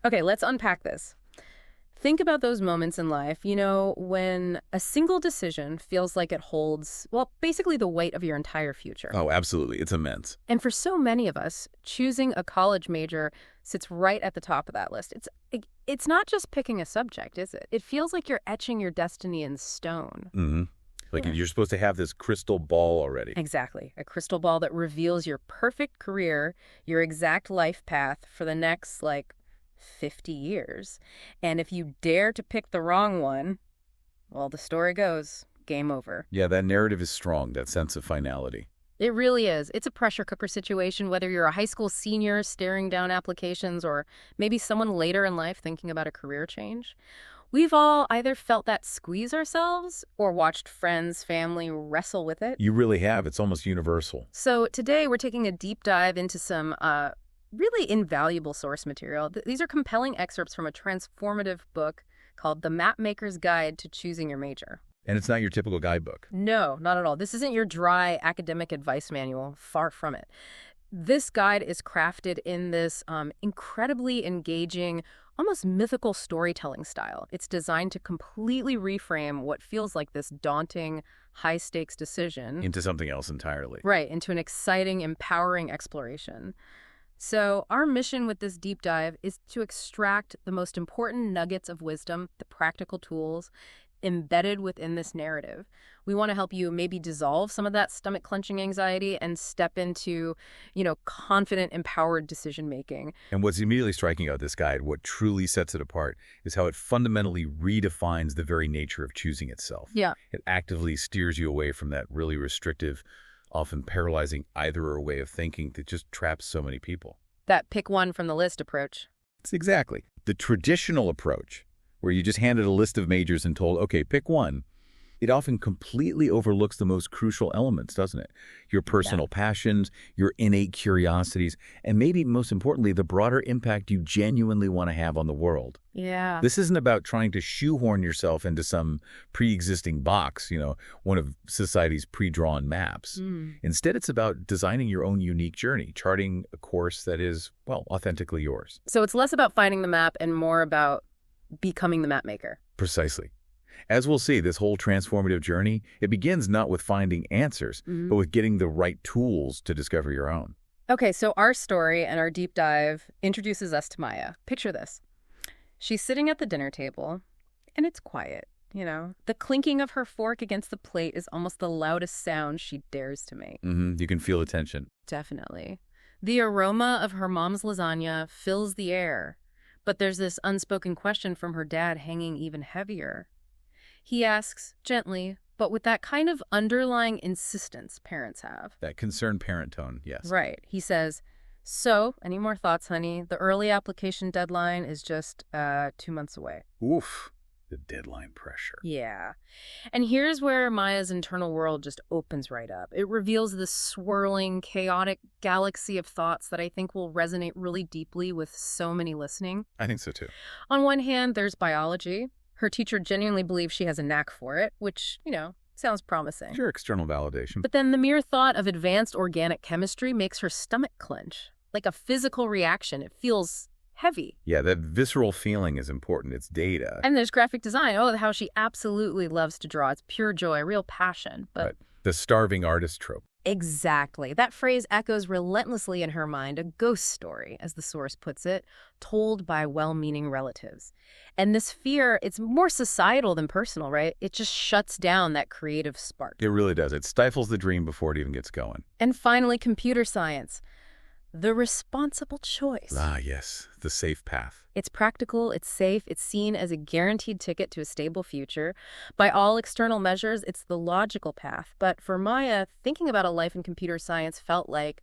Okay, let's unpack this. Think about those moments in life, when a single decision feels like it holds, well, basically the weight of your entire future. Oh, absolutely. It's immense. And for so many of us, choosing a college major sits right at the top of that list. It's not just picking a subject, is it? It feels like you're etching your destiny in stone. hmm Like Yeah. you're supposed to have this crystal ball already. Exactly. A crystal ball that reveals your perfect career, your exact life path for the next, 50 years. And if you dare to pick the wrong one, well, the story goes, game over. Yeah, that narrative is strong, that sense of finality. It really is. It's a pressure cooker situation, whether you're a high school senior staring down applications or maybe someone later in life thinking about a career change. We've all either felt that squeeze ourselves or watched friends, family wrestle with it. You really have. It's almost universal. So today we're taking a deep dive into some really invaluable source material. These are compelling excerpts from a transformative book called The Mapmaker's Guide to Choosing Your Major. And it's not your typical guidebook. No, not at all. This isn't your dry academic advice manual. Far from it. This guide is crafted in this incredibly engaging, almost mythical storytelling style. It's designed to completely reframe what feels like this daunting, high-stakes decision. Into something else entirely. Right, into an exciting, empowering exploration. So our mission with this deep dive is to extract the most important nuggets of wisdom, the practical tools embedded within this narrative. We want to help you maybe dissolve some of that stomach-clenching anxiety and step into, confident, empowered decision-making. And what's immediately striking about this guide, what truly sets it apart, is how it fundamentally redefines the very nature of choosing itself. Yeah. It actively steers you away from that really restrictive, often paralyzing either-or way of thinking that just traps so many people. That pick one from the list approach. It's exactly the traditional approach, where you just handed a list of majors and told, okay, pick one. It often completely overlooks the most crucial elements, doesn't it? Your personal passions, your innate curiosities, and maybe most importantly, the broader impact you genuinely want to have on the world. Yeah. This isn't about trying to shoehorn yourself into some pre-existing box, one of society's pre-drawn maps. Instead, it's about designing your own unique journey, charting a course that is, well, authentically yours. So it's less about finding the map and more about becoming the map maker. Precisely. As we'll see, this whole transformative journey, it begins not with finding answers, but with getting the right tools to discover your own. Okay, so our story and our deep dive introduces us to Maya. Picture this. She's sitting at the dinner table, and it's quiet, The clinking of her fork against the plate is almost the loudest sound she dares to make. You can feel the tension. Definitely. The aroma of her mom's lasagna fills the air, but there's this unspoken question from her dad hanging even heavier. He asks, gently, but with that kind of underlying insistence parents have. That concerned parent tone, yes. Right. He says, so, any more thoughts, honey? The early application deadline is just 2 months away. Oof, the deadline pressure. Yeah. And here's where Maya's internal world just opens right up. It reveals this swirling, chaotic galaxy of thoughts that I think will resonate really deeply with so many listening. I think so, too. On one hand, there's biology. Her teacher genuinely believes she has a knack for it, which, sounds promising. Sure, external validation. But then the mere thought of advanced organic chemistry makes her stomach clench. Like a physical reaction. It feels heavy. Yeah, that visceral feeling is important. It's data. And there's graphic design. Oh, how she absolutely loves to draw. It's pure joy, real passion. But right. The starving artist trope. Exactly. That phrase echoes relentlessly in her mind, a ghost story, as the source puts it, told by well-meaning relatives. And this fear, it's more societal than personal, right? It just shuts down that creative spark. It really does. It stifles the dream before it even gets going. And finally, computer science. The responsible choice. Ah, yes. The safe path. It's practical, it's safe, it's seen as a guaranteed ticket to a stable future. By all external measures, it's the logical path. But for Maya, thinking about a life in computer science felt like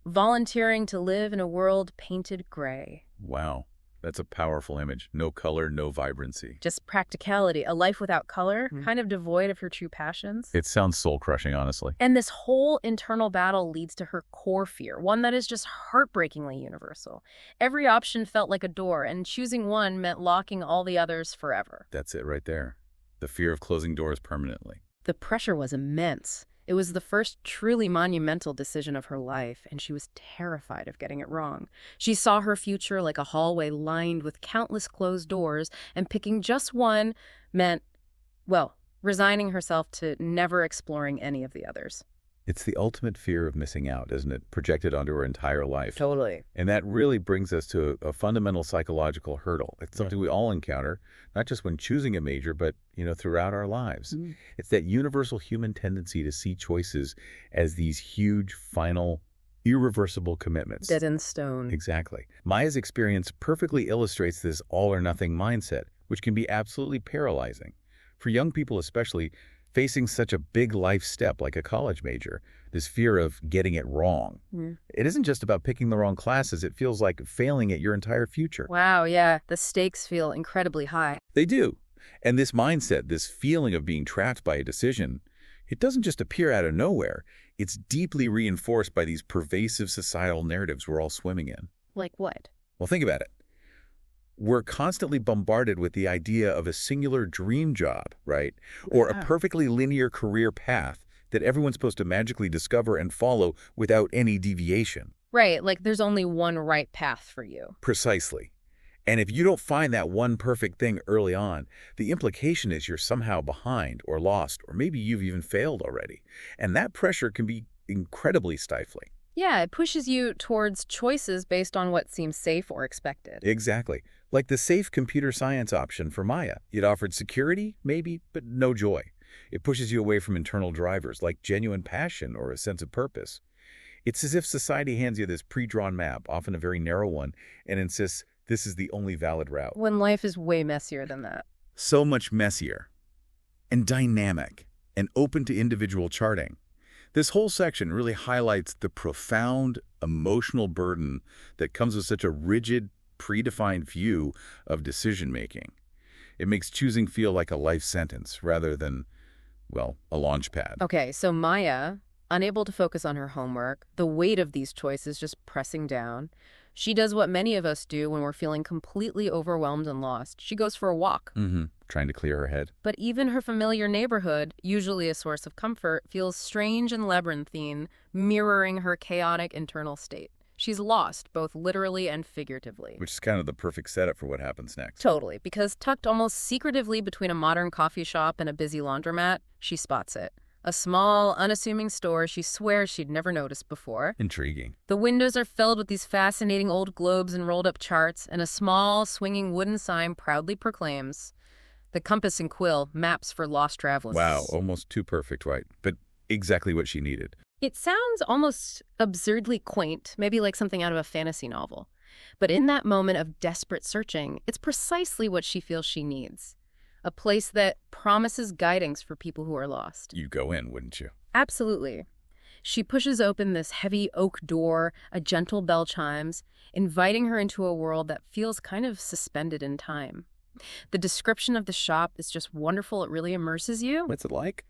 volunteering to live in a world painted gray. Wow. That's a powerful image. No color, no vibrancy. Just practicality. A life without color, kind of devoid of her true passions. It sounds soul-crushing, honestly. And this whole internal battle leads to her core fear, one that is just heartbreakingly universal. Every option felt like a door, and choosing one meant locking all the others forever. That's it right there. The fear of closing doors permanently. The pressure was immense. It was the first truly monumental decision of her life, and she was terrified of getting it wrong. She saw her future like a hallway lined with countless closed doors, and picking just one meant, well, resigning herself to never exploring any of the others. It's the ultimate fear of missing out, isn't it? Projected onto her entire life. Totally. And that really brings us to a fundamental psychological hurdle. It's something we all encounter, not just when choosing a major, but, throughout our lives. It's that universal human tendency to see choices as these huge, final, irreversible commitments. Dead in stone. Exactly. Maya's experience perfectly illustrates this all-or-nothing mindset, which can be absolutely paralyzing. For young people especially, facing such a big life step like a college major, this fear of getting it wrong. It isn't just about picking the wrong classes. It feels like failing at your entire future. Wow, yeah. The stakes feel incredibly high. They do. And this mindset, this feeling of being trapped by a decision, it doesn't just appear out of nowhere. It's deeply reinforced by these pervasive societal narratives we're all swimming in. Like what? Well, think about it. We're constantly bombarded with the idea of a singular dream job, right? Or a perfectly linear career path that everyone's supposed to magically discover and follow without any deviation. Right, like there's only one right path for you. Precisely. And if you don't find that one perfect thing early on, the implication is you're somehow behind or lost, or maybe you've even failed already. And that pressure can be incredibly stifling. Yeah, it pushes you towards choices based on what seems safe or expected. Exactly. Like the safe computer science option for Maya. It offered security, maybe, but no joy. It pushes you away from internal drivers like genuine passion or a sense of purpose. It's as if society hands you this pre-drawn map, often a very narrow one, and insists this is the only valid route. When life is way messier than that. So much messier and dynamic and open to individual charting. This whole section really highlights the profound emotional burden that comes with such a rigid, predefined view of decision-making. It makes choosing feel like a life sentence rather than, well, a launch pad. Okay, so Maya, unable to focus on her homework, the weight of these choices just pressing down, she does what many of us do when we're feeling completely overwhelmed and lost. She goes for a walk. Trying to clear her head. But even her familiar neighborhood, usually a source of comfort, feels strange and labyrinthine, mirroring her chaotic internal state. She's lost, both literally and figuratively. Which is kind of the perfect setup for what happens next. Totally, because tucked almost secretively between a modern coffee shop and a busy laundromat, she spots it. A small, unassuming store she swears she'd never noticed before. Intriguing. The windows are filled with these fascinating old globes and rolled-up charts, and a small, swinging wooden sign proudly proclaims, "The Compass and Quill, Maps for Lost Travelers." Wow, almost too perfect, right? But exactly what she needed. It sounds almost absurdly quaint, maybe like something out of a fantasy novel. But in that moment of desperate searching, it's precisely what she feels she needs. A place that promises guidance for people who are lost. You'd go in, wouldn't you? Absolutely. She pushes open this heavy oak door, a gentle bell chimes, inviting her into a world that feels kind of suspended in time. The description of the shop is just wonderful. It really immerses you. What's it like?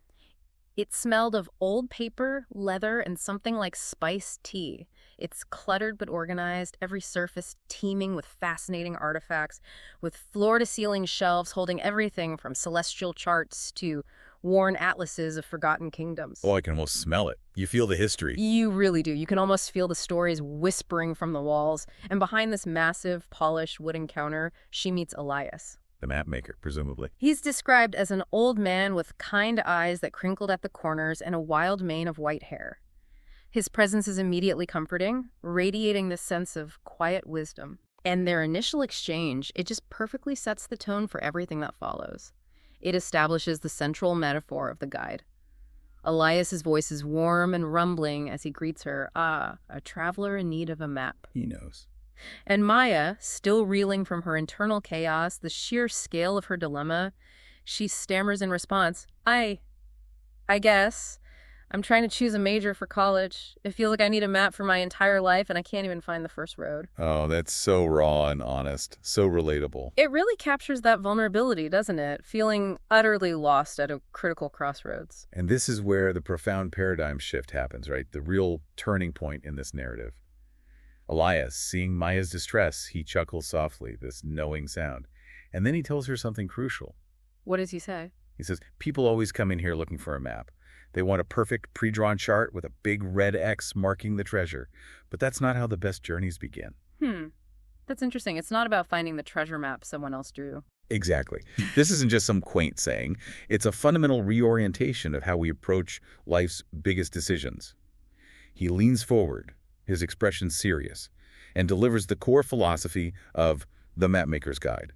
It smelled of old paper, leather, and something like spiced tea. It's cluttered but organized, every surface teeming with fascinating artifacts, with floor-to-ceiling shelves holding everything from celestial charts to worn atlases of forgotten kingdoms. Oh, I can almost smell it. You feel the history. You really do. You can almost feel the stories whispering from the walls. And behind this massive, polished wooden counter, she meets Elias. The Mapmaker, presumably. He's described as an old man with kind eyes that crinkled at the corners and a wild mane of white hair. His presence is immediately comforting, radiating this sense of quiet wisdom. And their initial exchange, it just perfectly sets the tone for everything that follows. It establishes the central metaphor of the guide. Elias's voice is warm and rumbling as he greets her, a traveler in need of a map. He knows. And Maya, still reeling from her internal chaos, the sheer scale of her dilemma, she stammers in response, I guess. I'm trying to choose a major for college. It feels like I need a map for my entire life, and I can't even find the first road. Oh, that's so raw and honest. So relatable. It really captures that vulnerability, doesn't it? Feeling utterly lost at a critical crossroads. And this is where the profound paradigm shift happens, right? The real turning point in this narrative. Elias, seeing Maya's distress, he chuckles softly, this knowing sound. And then he tells her something crucial. What does he say? He says, people always come in here looking for a map. They want a perfect pre-drawn chart with a big red X marking the treasure. But that's not how the best journeys begin. That's interesting. It's not about finding the treasure map someone else drew. Exactly. This isn't just some quaint saying. It's a fundamental reorientation of how we approach life's biggest decisions. He leans forward, his expression serious, and delivers the core philosophy of the Mapmaker's Guide.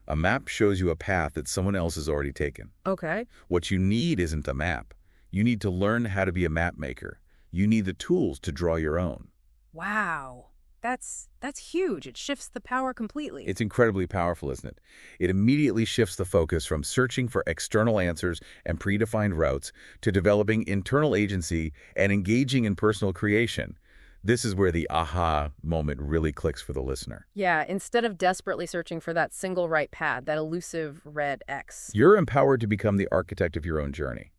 A map shows you a path that someone else has already taken. Okay. What you need isn't a map. You need to learn how to be a map maker. You need the tools to draw your own. Wow. That's huge. It shifts the power completely. It's incredibly powerful, isn't it? It immediately shifts the focus from searching for external answers and predefined routes to developing internal agency and engaging in personal creation. This is where the aha moment really clicks for the listener. Yeah, instead of desperately searching for that single right path, that elusive red X. You're empowered to become the architect of your own journey.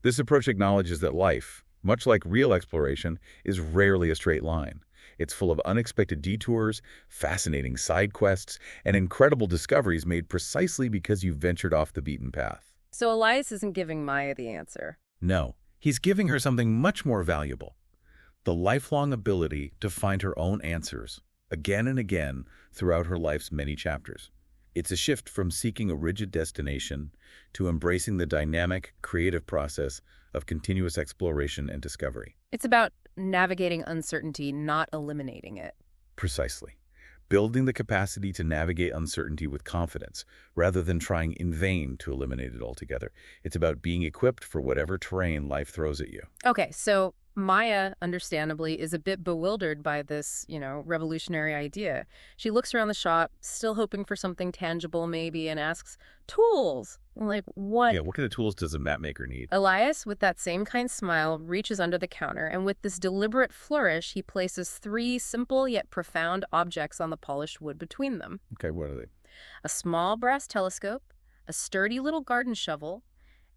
This approach acknowledges that life, much like real exploration, is rarely a straight line. It's full of unexpected detours, fascinating side quests, and incredible discoveries made precisely because you ventured off the beaten path. So Elias isn't giving Maya the answer. No, he's giving her something much more valuable. The lifelong ability to find her own answers, again and again, throughout her life's many chapters. It's a shift from seeking a rigid destination to embracing the dynamic, creative process of continuous exploration and discovery. It's about navigating uncertainty, not eliminating it. Precisely. Building the capacity to navigate uncertainty with confidence, rather than trying in vain to eliminate it altogether. It's about being equipped for whatever terrain life throws at you. Okay, so Maya, understandably, is a bit bewildered by this, revolutionary idea. She looks around the shop, still hoping for something tangible maybe, and asks, tools? Like, what? Yeah, what kind of tools does a mapmaker need? Elias, with that same kind smile, reaches under the counter, and with this deliberate flourish, he places 3 simple yet profound objects on the polished wood between them. Okay, what are they? A small brass telescope, a sturdy little garden shovel,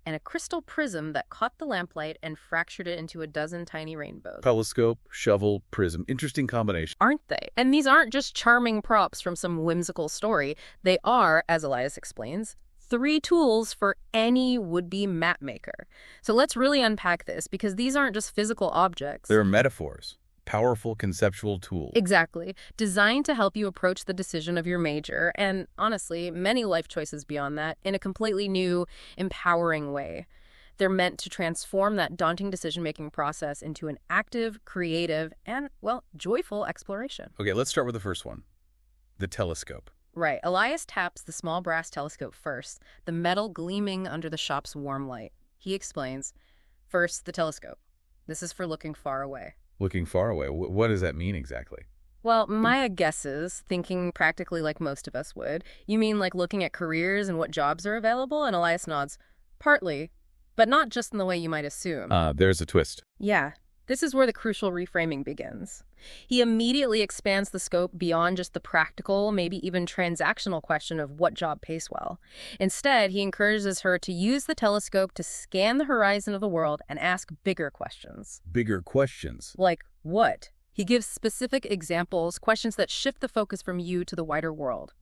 and a crystal prism that caught the lamplight and fractured it into a dozen tiny rainbows. Telescope, shovel, prism. Interesting combination. Aren't they? And these aren't just charming props from some whimsical story. They are, as Elias explains, 3 tools for any would-be map maker. So let's really unpack this, because these aren't just physical objects. They're metaphors. Powerful conceptual tools. Exactly. Designed to help you approach the decision of your major, and honestly, many life choices beyond that, in a completely new, empowering way. They're meant to transform that daunting decision-making process into an active, creative, and, well, joyful exploration. Okay, let's start with the first one. The telescope. Right. Elias taps the small brass telescope first, the metal gleaming under the shop's warm light. He explains, first, the telescope. This is for looking far away. Looking far away. What does that mean exactly? Well, Maya guesses, thinking practically like most of us would. You mean like looking at careers and what jobs are available? And Elias nods. Partly, but not just in the way you might assume. There's a twist. Yeah. This is where the crucial reframing begins. He immediately expands the scope beyond just the practical, maybe even transactional question of what job pays well. Instead, he encourages her to use the telescope to scan the horizon of the world and ask bigger questions. Bigger questions. Like what? He gives specific examples, questions that shift the focus from you to the wider world.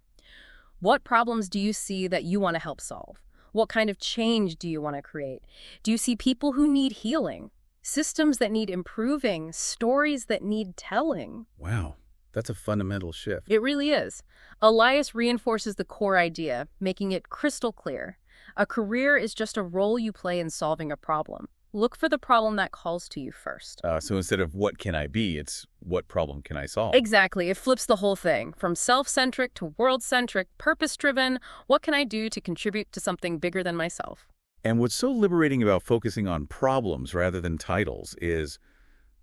What problems do you see that you want to help solve? What kind of change do you want to create? Do you see people who need healing? Systems that need improving, stories that need telling. Wow, that's a fundamental shift. It really is. Elias reinforces the core idea, making it crystal clear. A career is just a role you play in solving a problem. Look for the problem that calls to you first. So instead of what can I be, it's what problem can I solve? Exactly. It flips the whole thing. From self-centric to world-centric, purpose-driven. What can I do to contribute to something bigger than myself? And what's so liberating about focusing on problems rather than titles is,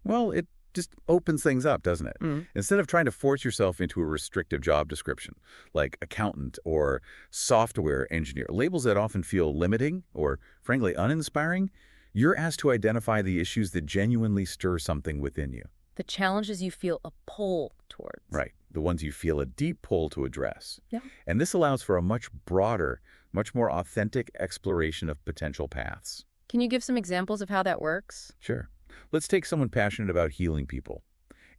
well, it just opens things up, doesn't it? Instead of trying to force yourself into a restrictive job description, like accountant or software engineer, labels that often feel limiting or, frankly, uninspiring, you're asked to identify the issues that genuinely stir something within you. The challenges you feel a pull towards. Right. The ones you feel a deep pull to address. Yeah. And this allows for a much broader, much more authentic exploration of potential paths. Can you give some examples of how that works? Sure. Let's take someone passionate about healing people.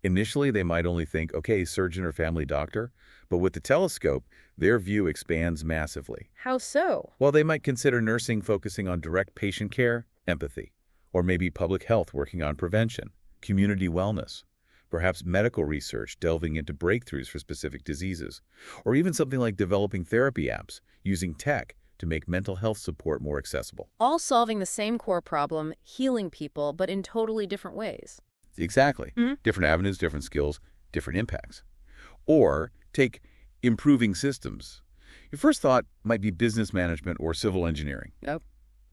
Initially, they might only think, okay, surgeon or family doctor, but with the telescope, their view expands massively. How so? While they might consider nursing focusing on direct patient care, empathy, Or maybe public health working on prevention, community wellness, perhaps medical research delving into breakthroughs for specific diseases, or even something like developing therapy apps using tech to make mental health support more accessible. All solving the same core problem, healing people, but in totally different ways. Exactly. Different avenues, different skills, different impacts. Or take improving systems. Your first thought might be business management or civil engineering. Nope.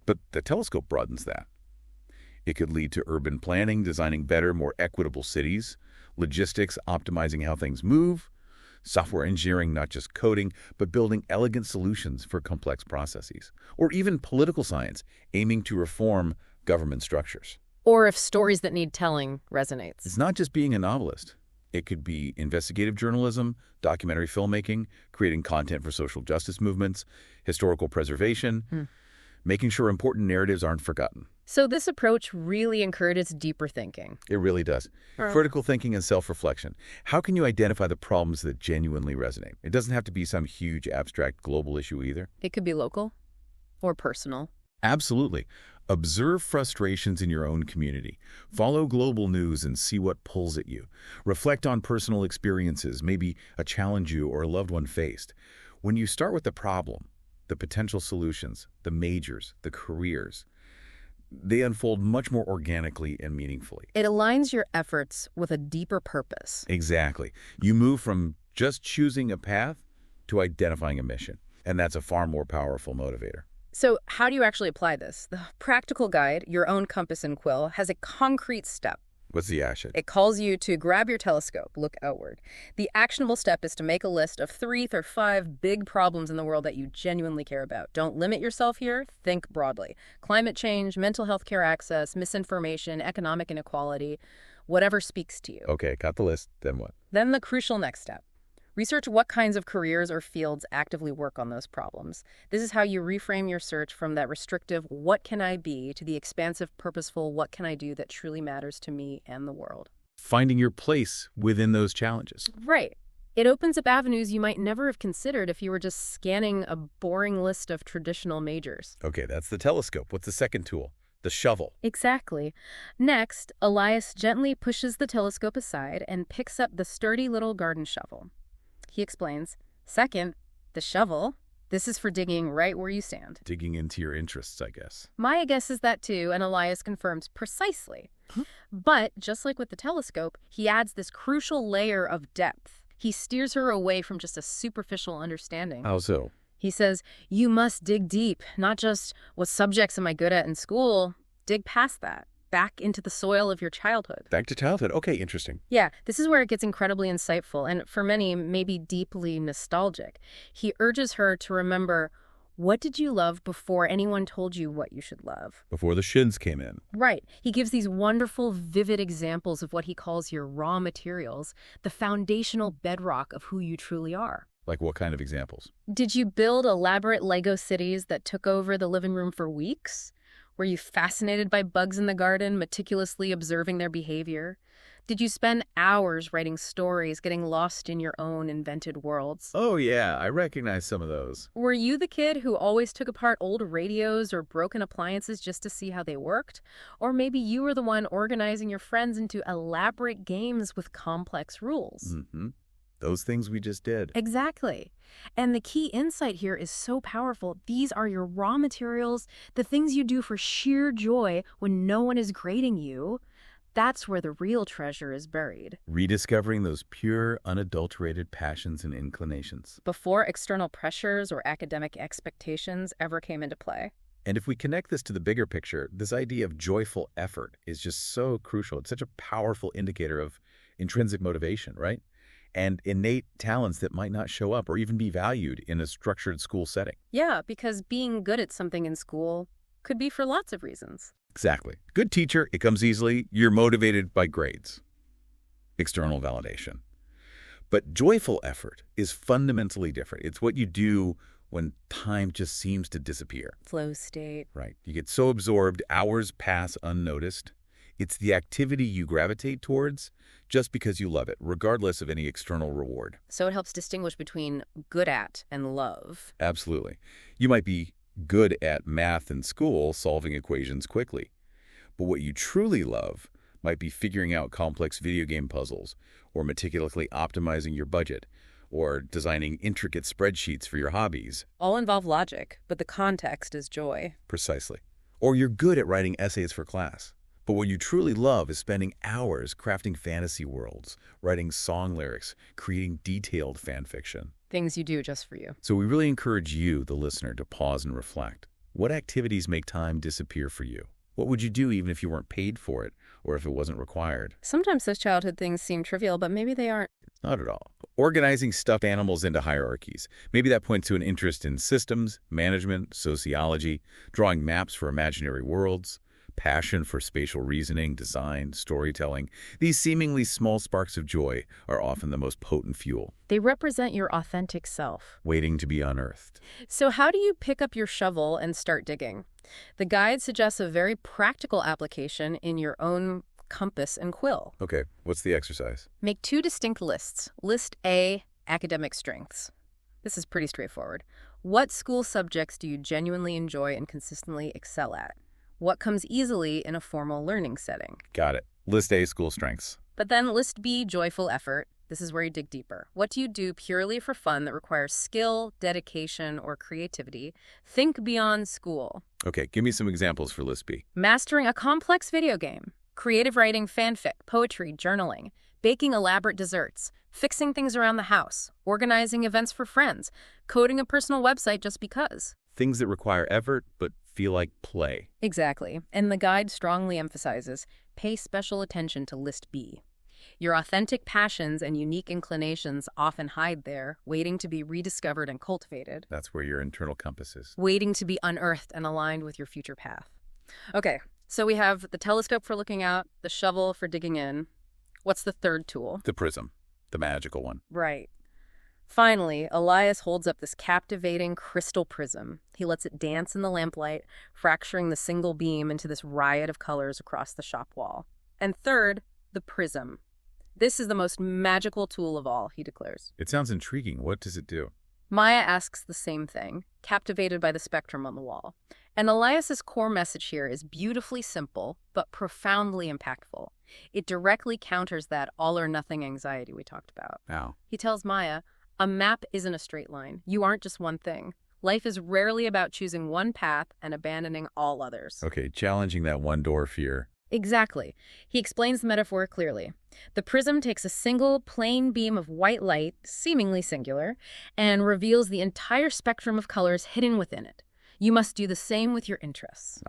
But the telescope broadens that. It could lead to urban planning, designing better, more equitable cities, logistics, optimizing how things move, software engineering, not just coding, but building elegant solutions for complex processes, or even political science, aiming to reform government structures. Or if stories that need telling resonates. It's not just being a novelist. It could be investigative journalism, documentary filmmaking, creating content for social justice movements, historical preservation, making sure important narratives aren't forgotten. So this approach really encourages deeper thinking. It really does. Critical thinking and self-reflection. How can you identify the problems that genuinely resonate? It doesn't have to be some huge, abstract, global issue either. It could be local or personal. Absolutely. Observe frustrations in your own community. Follow global news and see what pulls at you. Reflect on personal experiences, maybe a challenge you or a loved one faced. When you start with the problem, the potential solutions, the majors, the careers, they unfold much more organically and meaningfully. It aligns your efforts with a deeper purpose. Exactly. You move from just choosing a path to identifying a mission. And that's a far more powerful motivator. So how do you actually apply this? The practical guide, Your Own Compass and Quill, has a concrete step. What's the action? It calls you to grab your telescope, look outward. The actionable step is to make a list of 3 or 5 big problems in the world that you genuinely care about. Don't limit yourself here. Think broadly. Climate change, mental health care access, misinformation, economic inequality, whatever speaks to you. Okay, got the list. Then what? Then the crucial next step. Research what kinds of careers or fields actively work on those problems. This is how you reframe your search from that restrictive, what can I be, to the expansive, purposeful, what can I do that truly matters to me and the world. Finding your place within those challenges. Right. It opens up avenues you might never have considered if you were just scanning a boring list of traditional majors. Okay, that's the telescope. What's the second tool? The shovel. Exactly. Next, Elias gently pushes the telescope aside and picks up the sturdy little garden shovel. He explains, second, the shovel, this is for digging right where you stand. Digging into your interests, I guess. My guess is that too, and Elias confirms precisely. But, just like with the telescope, he adds this crucial layer of depth. He steers her away from just a superficial understanding. How so? He says, you must dig deep, not just what subjects am I good at in school. Dig past that. Back into the soil of your childhood. Back to childhood. Okay, interesting. Yeah, this is where it gets incredibly insightful and for many, maybe deeply nostalgic. He urges her to remember, what did you love before anyone told you what you should love? Before the shins came in. Right. He gives these wonderful, vivid examples of what he calls your raw materials, the foundational bedrock of who you truly are. Like what kind of examples? Did you build elaborate Lego cities that took over the living room for weeks? Were you fascinated by bugs in the garden, meticulously observing their behavior? Did you spend hours writing stories, getting lost in your own invented worlds? Oh, yeah, I recognize some of those. Were you the kid who always took apart old radios or broken appliances just to see how they worked? Or maybe you were the one organizing your friends into elaborate games with complex rules? Mm-hmm. Those things we just did. Exactly. And the key insight here is so powerful. These are your raw materials, the things you do for sheer joy when no one is grading you. That's where the real treasure is buried. Rediscovering those pure, unadulterated passions and inclinations. Before external pressures or academic expectations ever came into play. And if we connect this to the bigger picture, this idea of joyful effort is just so crucial. It's such a powerful indicator of intrinsic motivation, right? And innate talents that might not show up or even be valued in a structured school setting. Yeah, because being good at something in school could be for lots of reasons. Exactly. Good teacher, it comes easily. You're motivated by grades, external validation. But joyful effort is fundamentally different. It's what you do when time just seems to disappear. Flow state. Right. You get so absorbed, hours pass unnoticed. It's the activity you gravitate towards just because you love it, regardless of any external reward. So it helps distinguish between good at and love. Absolutely. You might be good at math in school, solving equations quickly. But what you truly love might be figuring out complex video game puzzles, or meticulously optimizing your budget, or designing intricate spreadsheets for your hobbies. All involve logic, but the context is joy. Precisely. Or you're good at writing essays for class. But what you truly love is spending hours crafting fantasy worlds, writing song lyrics, creating detailed fan fiction. Things you do just for you. So we really encourage you, the listener, to pause and reflect. What activities make time disappear for you? What would you do even if you weren't paid for it, or if it wasn't required? Sometimes those childhood things seem trivial, but maybe they aren't. Not at all. Organizing stuffed animals into hierarchies. Maybe that points to an interest in systems, management, sociology, drawing maps for imaginary worlds, passion for spatial reasoning, design, storytelling. These seemingly small sparks of joy are often the most potent fuel, They represent your authentic self. waiting to be unearthed. So how do you pick up your shovel and start digging? The guide suggests a very practical application in your own compass and quill. Okay, what's the exercise? Make 2 distinct lists. List A, academic strengths. This is pretty straightforward. What school subjects do you genuinely enjoy and consistently excel at? What comes easily in a formal learning setting? Got it. List A, school strengths. But then list B, joyful effort. This is where you dig deeper. What do you do purely for fun that requires skill, dedication, or creativity? Think beyond school. Okay, give me some examples for list B. Mastering a complex video game, creative writing, fanfic, poetry, journaling, baking elaborate desserts, fixing things around the house, organizing events for friends, coding a personal website just because. Things that require effort but feel like play. Exactly. And the guide strongly emphasizes, pay special attention to list B. Your authentic passions and unique inclinations often hide there, waiting to be rediscovered and cultivated, That's where your internal compass is. waiting to be unearthed and aligned with your future path. Okay, so we have the telescope for looking out, the shovel for digging in. What's the third tool? The prism, the magical one. Right. Finally, Elias holds up this captivating crystal prism. He lets it dance in the lamplight, fracturing the single beam into this riot of colors across the shop wall. And third, the prism. This is the most magical tool of all, he declares. It sounds intriguing. What does it do? Maya asks the same thing, captivated by the spectrum on the wall. And Elias's core message here is beautifully simple, but profoundly impactful. It directly counters that all-or-nothing anxiety we talked about. How? He tells Maya, a map isn't a straight line. You aren't just one thing. Life is rarely about choosing one path and abandoning all others. Okay, challenging that one-door fear. Exactly. He explains the metaphor clearly. The prism takes a single, plain beam of white light, seemingly singular, and reveals the entire spectrum of colors hidden within it. You must do the same with your interests.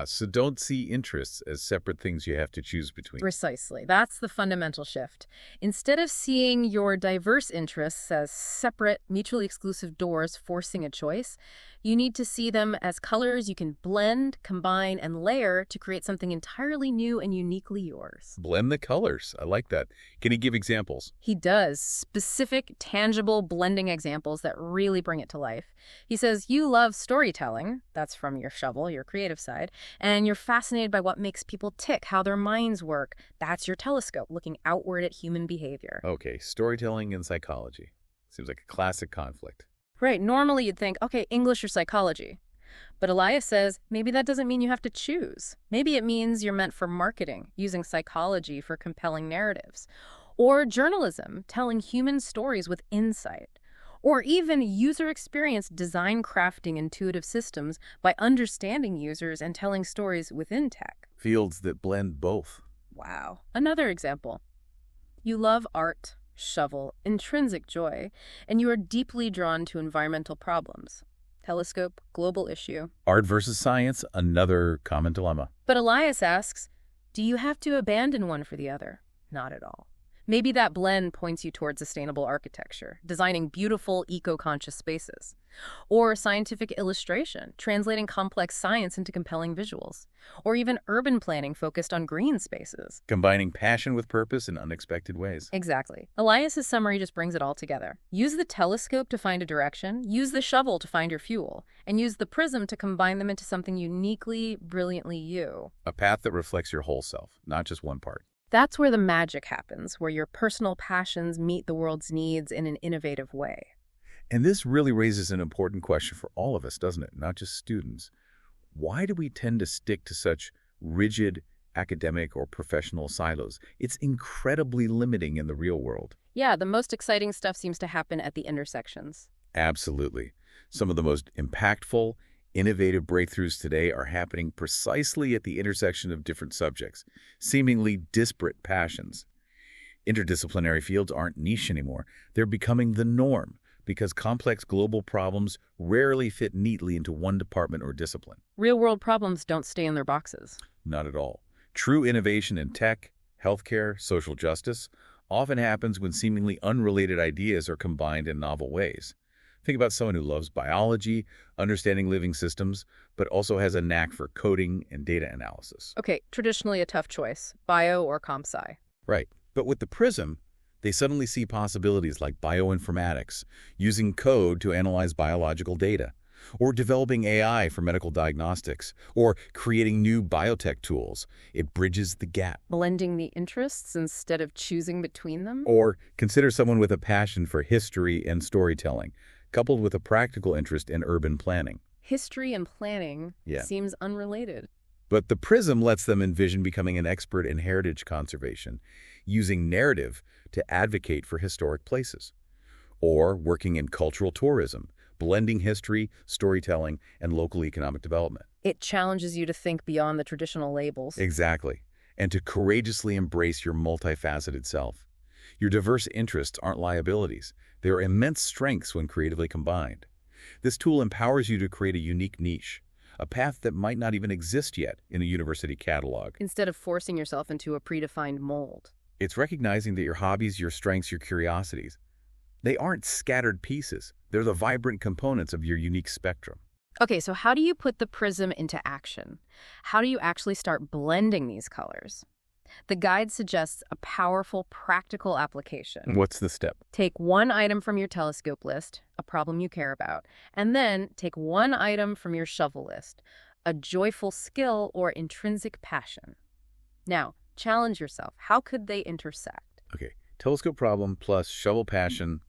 So don't see interests as separate things you have to choose between. Precisely. That's the fundamental shift. Instead of seeing your diverse interests as separate, mutually exclusive doors forcing a choice, you need to see them as colors you can blend, combine, and layer to create something entirely new and uniquely yours. Blend the colors. I like that. Can you give examples? He does. Specific, tangible blending examples that really bring it to life. He says, you love storytelling. That's from your shovel, your creative side. And you're fascinated by what makes people tick, how their minds work. That's your telescope, looking outward at human behavior. Okay, storytelling and psychology. Seems like a classic conflict. Right. Normally you'd think, okay, English or psychology. But Elias says, maybe that doesn't mean you have to choose. Maybe it means you're meant for marketing, using psychology for compelling narratives. Or journalism, telling human stories with insight. Or even user experience design crafting intuitive systems by understanding users and telling stories within tech. Fields that blend both. Wow. Another example. You love art, shovel, intrinsic joy, and you are deeply drawn to environmental problems. Telescope, global issue. Art versus science, another common dilemma. But Elias asks, do you have to abandon one for the other? Not at all. Maybe that blend points you towards sustainable architecture, designing beautiful, eco-conscious spaces. Or scientific illustration, translating complex science into compelling visuals. Or even urban planning focused on green spaces. Combining passion with purpose in unexpected ways. Exactly. Elias's summary just brings it all together. Use the telescope to find a direction, use the shovel to find your fuel, and use the prism to combine them into something uniquely, brilliantly you. A path that reflects your whole self, not just one part. That's where the magic happens, where your personal passions meet the world's needs in an innovative way. And this really raises an important question for all of us, doesn't it? Not just students. Why do we tend to stick to such rigid, academic or professional silos. It's incredibly limiting in the real world. Yeah, the most exciting stuff seems to happen at the intersections. Absolutely. Some of the most impactful, innovative breakthroughs today are happening precisely at the intersection of different subjects, seemingly disparate passions. Interdisciplinary fields aren't niche anymore. They're becoming the norm because complex global problems rarely fit neatly into one department or discipline. Real-world problems don't stay in their boxes. Not at all. True innovation in tech, healthcare, social justice often happens when seemingly unrelated ideas are combined in novel ways. Think about someone who loves biology, understanding living systems, but also has a knack for coding and data analysis. Okay, traditionally a tough choice, bio or comp sci. Right. But with the PRISM, they suddenly see possibilities like bioinformatics, using code to analyze biological data, or developing AI for medical diagnostics, or creating new biotech tools. It bridges the gap. Blending the interests instead of choosing between them? Or consider someone with a passion for history and storytelling, coupled with a practical interest in urban planning. History and planning seems unrelated. But the PRISM lets them envision becoming an expert in heritage conservation, using narrative to advocate for historic places, or working in cultural tourism, blending history, storytelling, and local economic development. It challenges you to think beyond the traditional labels. Exactly, and to courageously embrace your multifaceted self. Your diverse interests aren't liabilities. They are immense strengths when creatively combined. This tool empowers you to create a unique niche, a path that might not even exist yet in a university catalog. Instead of forcing yourself into a predefined mold. It's recognizing that your hobbies, your strengths, your curiosities, they aren't scattered pieces. They're the vibrant components of your unique spectrum. Okay, so how do you put the PRISM into action? How do you actually start blending these colors? The guide suggests a powerful, practical application. What's the step? Take one item from your telescope list, a problem you care about, and then take one item from your shovel list, a joyful skill or intrinsic passion. Now, challenge yourself. How could they intersect? Okay, telescope problem plus shovel passion,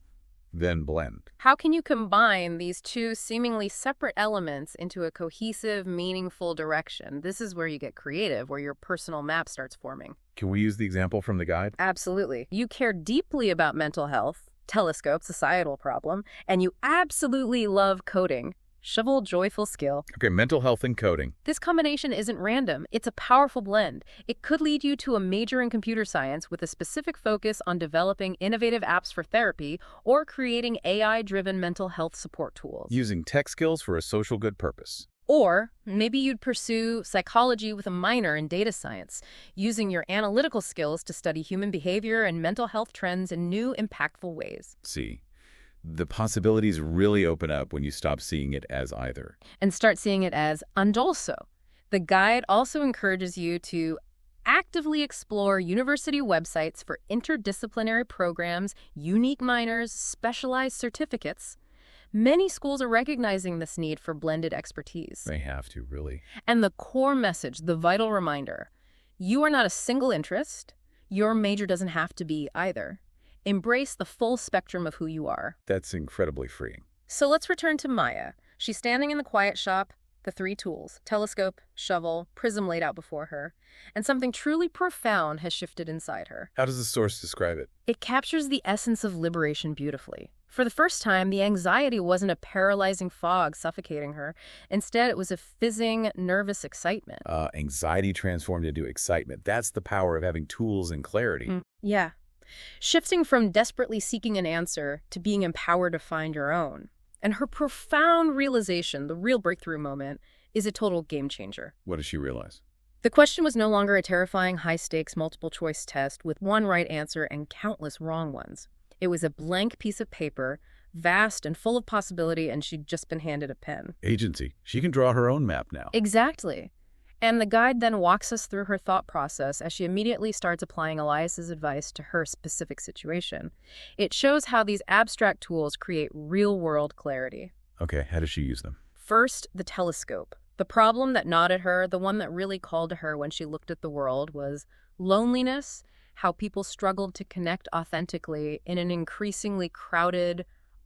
then blend. How can you combine these two seemingly separate elements into a cohesive, meaningful direction? This is where you get creative, where your personal map starts forming. Can we use the example from the guide? Absolutely. You care deeply about mental health, telescope, societal problem, and you absolutely love coding. Shovel, joyful skill. Okay, mental health and coding. This combination isn't random. It's a powerful blend. It could lead you to a major in computer science with a specific focus on developing innovative apps for therapy or creating AI-driven mental health support tools. Using tech skills for a social good purpose. Or maybe you'd pursue psychology with a minor in data science, using your analytical skills to study human behavior and mental health trends in new, impactful ways. See, the possibilities really open up when you stop seeing it as either. And start seeing it as and also. The guide also encourages you to actively explore university websites for interdisciplinary programs, unique minors, specialized certificates. Many schools are recognizing this need for blended expertise. They have to, really. And the core message, the vital reminder, you are not a single interest. Your major doesn't have to be either. Embrace the full spectrum of who you are. That's incredibly freeing. So let's return to Maya. She's standing in the quiet shop, the three tools, telescope, shovel, prism laid out before her, and something truly profound has shifted inside her. How does the source describe it? It captures the essence of liberation beautifully. For the first time, the anxiety wasn't a paralyzing fog suffocating her. Instead, it was a fizzing, nervous excitement. Anxiety transformed into excitement. That's the power of having tools and clarity. Yeah. Shifting from desperately seeking an answer to being empowered to find your own. And her profound realization, the real breakthrough moment, is a total game changer. What does she realize? The question was no longer a terrifying high-stakes multiple-choice test with one right answer and countless wrong ones. It was a blank piece of paper, vast and full of possibility, and she'd just been handed a pen. Agency. She can draw her own map now. Exactly. And the guide then walks us through her thought process as she immediately starts applying Elias's advice to her specific situation. It shows how these abstract tools create real-world clarity. Okay, how does she use them? First, the telescope. The problem that gnawed at her, the one that really called to her when she looked at the world, was loneliness, how people struggled to connect authentically in an increasingly crowded,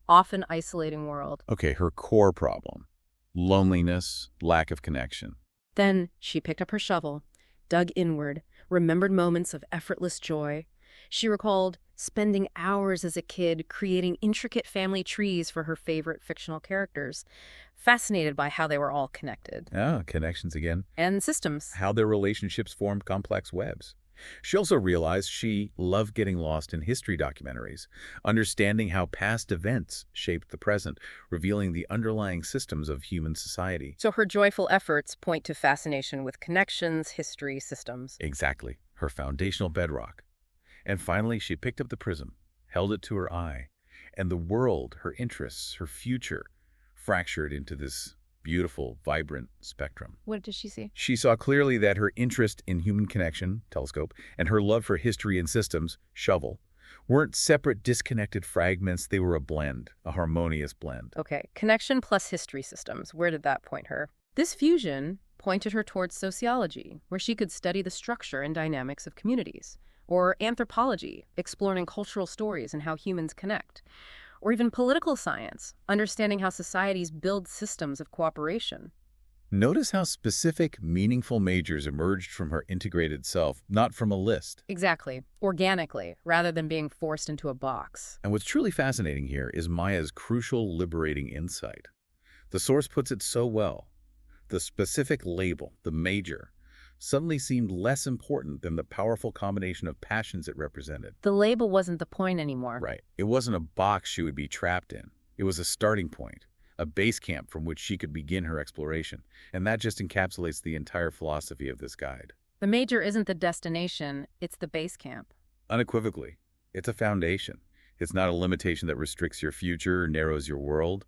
often isolating world. Okay, her core problem. Loneliness, lack of connection. Then she picked up her shovel, dug inward, remembered moments of effortless joy. She recalled spending hours as a kid creating intricate family trees for her favorite fictional characters, fascinated by how they were all connected. Ah, connections again. And systems. How their relationships formed complex webs. She also realized she loved getting lost in history documentaries, understanding how past events shaped the present, revealing the underlying systems of human society. So her joyful efforts point to fascination with connections, history, systems. Exactly, her foundational bedrock. And finally, she picked up the prism, held it to her eye, and the world, her interests, her future, fractured into this beautiful, vibrant spectrum. What did she see? She saw clearly that her interest in human connection, telescope, and her love for history and systems, shovel, weren't separate, disconnected fragments. They were a blend, a harmonious blend. Okay, connection plus history systems. Where did that point her? This fusion pointed her towards sociology, where she could study the structure and dynamics of communities, or anthropology, exploring cultural stories and how humans connect, or even political science, understanding how societies build systems of cooperation. Notice how specific, meaningful majors emerged from her integrated self, not from a list. Exactly, organically, rather than being forced into a box. And what's truly fascinating here is Maya's crucial, liberating insight. The source puts it so well. The specific label, the major, suddenly seemed less important than the powerful combination of passions it represented. The label wasn't the point anymore. Right. It wasn't a box she would be trapped in. It was a starting point, a base camp from which she could begin her exploration. And that just encapsulates the entire philosophy of this guide. The major isn't the destination, it's the base camp. Unequivocally, it's a foundation. It's not a limitation that restricts your future or narrows your world.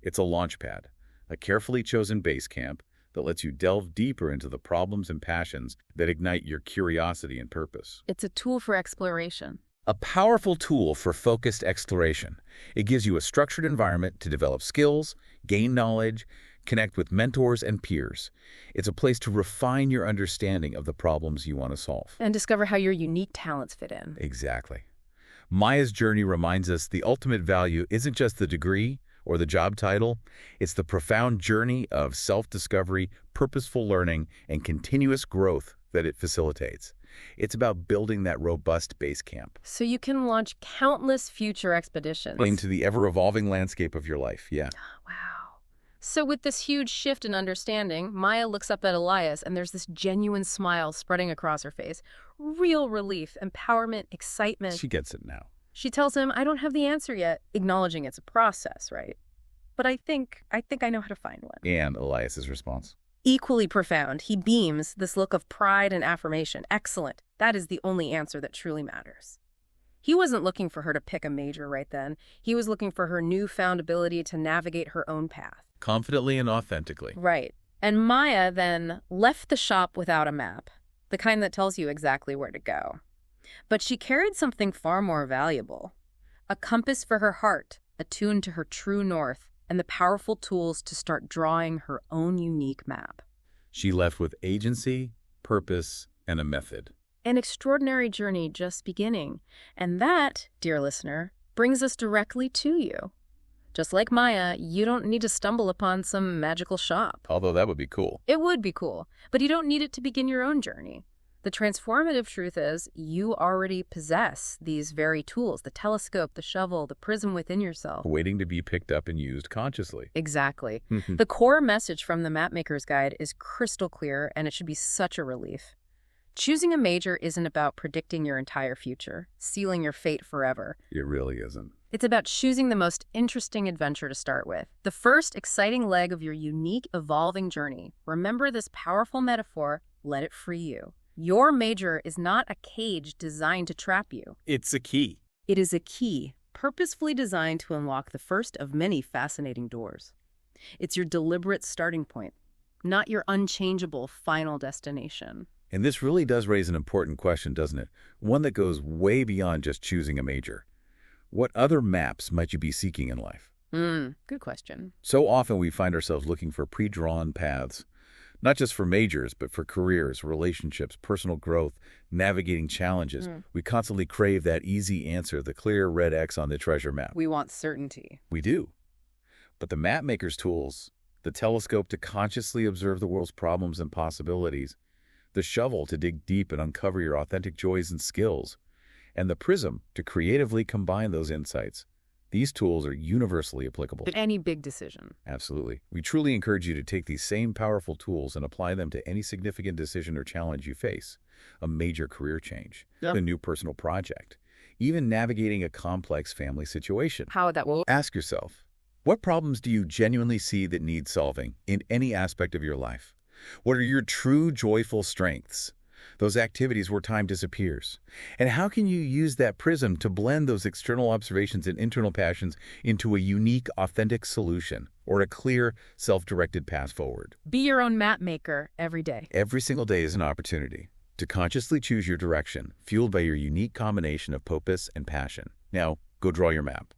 It's a launch pad, a carefully chosen base camp that lets you delve deeper into the problems and passions that ignite your curiosity and purpose. It's a tool for exploration. A powerful tool for focused exploration. It gives you a structured environment to develop skills, gain knowledge, connect with mentors and peers. It's a place to refine your understanding of the problems you want to solve. And discover how your unique talents fit in. Exactly. Maya's journey reminds us the ultimate value isn't just the degree or the job title. It's the profound journey of self-discovery, purposeful learning, and continuous growth that it facilitates. It's about building that robust base camp. So you can launch countless future expeditions. Into the ever-evolving landscape of your life, yeah. Wow. So with this huge shift in understanding, Maya looks up at Elias and there's this genuine smile spreading across her face. Real relief, empowerment, excitement. She gets it now. She tells him, I don't have the answer yet, acknowledging it's a process, right? But I think I know how to find one. And Elias's response. Equally profound, he beams this look of pride and affirmation. Excellent. That is the only answer that truly matters. He wasn't looking for her to pick a major right then. He was looking for her newfound ability to navigate her own path. Confidently and authentically. Right. And Maya then left the shop without a map, the kind that tells you exactly where to go. But she carried something far more valuable. A compass for her heart, attuned to her true north, and the powerful tools to start drawing her own unique map. She left with agency, purpose, and a method. An extraordinary journey just beginning. And that, dear listener, brings us directly to you. Just like Maya, you don't need to stumble upon some magical shop. Although that would be cool. It would be cool, but you don't need it to begin your own journey. The transformative truth is you already possess these very tools, the telescope, the shovel, the prism within yourself. Waiting to be picked up and used consciously. Exactly. The core message from the Mapmaker's Guide is crystal clear, and it should be such a relief. Choosing a major isn't about predicting your entire future, sealing your fate forever. It really isn't. It's about choosing the most interesting adventure to start with. The first exciting leg of your unique, evolving journey. Remember this powerful metaphor, let it free you. Your major is not a cage designed to trap you. It's a key. It is a key, purposefully designed to unlock the first of many fascinating doors. It's your deliberate starting point, not your unchangeable final destination. And this really does raise an important question, doesn't it? One that goes way beyond just choosing a major. What other maps might you be seeking in life? Good question. So often we find ourselves looking for pre-drawn paths, not just for majors, but for careers, relationships, personal growth, navigating challenges. We constantly crave that easy answer, the clear red X on the treasure map. We want certainty. We do. But the Mapmaker's tools, the telescope to consciously observe the world's problems and possibilities, the shovel to dig deep and uncover your authentic joys and skills, and the prism to creatively combine those insights. These tools are universally applicable At any big decision. Absolutely. We truly encourage you to take these same powerful tools and apply them to any significant decision or challenge you face. A major career change, a new personal project, even navigating a complex family situation. How that will... Ask yourself, what problems do you genuinely see that need solving in any aspect of your life? What are your true joyful strengths? Those activities where time disappears. And how can you use that prism to blend those external observations and internal passions into a unique, authentic solution or a clear, self-directed path forward? Be your own map maker every day. Every single day is an opportunity to consciously choose your direction, fueled by your unique combination of purpose and passion. Now, go draw your map.